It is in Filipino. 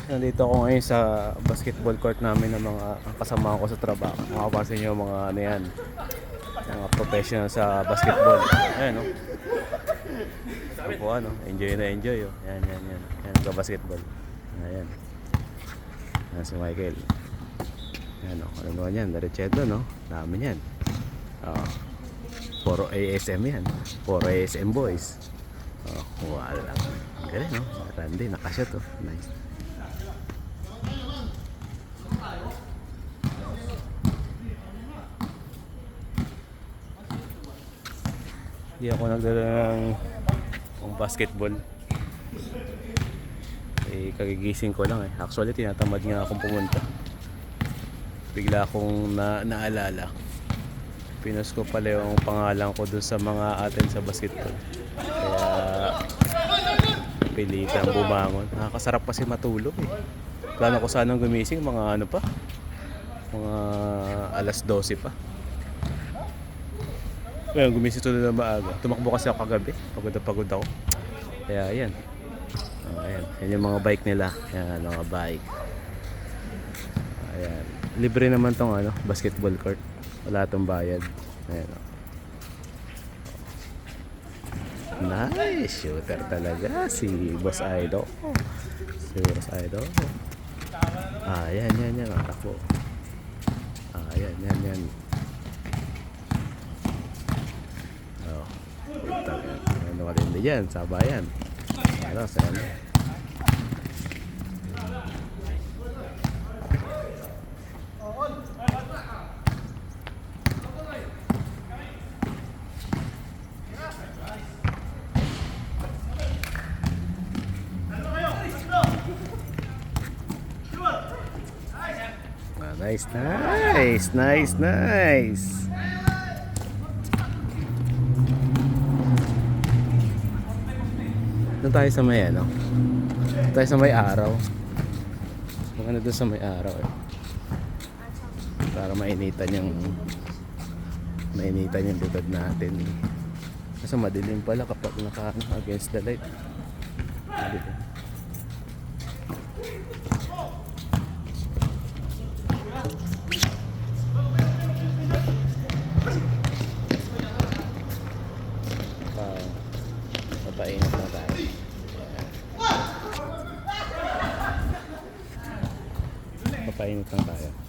Nandito ako ngayon sa basketball court namin ng mga kasama ko sa trabaho. Makapansin nyo mga ano yan, mga professional sa basketball. Ayan, no? Ako po, ano, enjoy na enjoy. Oh. Yan. Yan sa basketball. Ayan. Ayan si Michael. Ayan, oh. Ano naman yan? Diretseto, no? Dami yan. Oh. Puro ASM yan. Puro ASM boys. Oh, wala. Galing, no? Randy, nakashot, oh. Nice. Hindi ako nagdala ng basketball. Eh, kagigising ko lang eh. Actually, tinatamad nga akong pumunta. Bigla akong naalala. Pinost ko pala yung pangalan ko dun sa mga atin sa basketball. Kaya, pilitan bumangon. Nakakasarap kasi matulog eh. Plano ko sanang gumising, mga ano pa. Mga alas 12 pa. Ngayon, gumising tulad na maaga. Tumakbo kasi ako kagabi. Pagod na pagod ako. Kaya, ayan. Ayan. Yan yung mga bike nila. Ayan, mga bike. Ayan. Libre naman tong ano, basketball court. Wala tong bayad. Ayan. Nice. Shooter talaga. Si Boss Idol. Si Boss Idol. Ayan. Takbo. Ayan. Ano ka rin dyan, sabayan. Ano, sana. Nice. Doon tayo sa may ano. Doon tayo sa may araw. Maganda doon sa may araw eh. Para mainitan yung likod natin. Kasi madilim pala kapag naka against the light. Madilim. Papainit na tayo. Papainit lang tayo.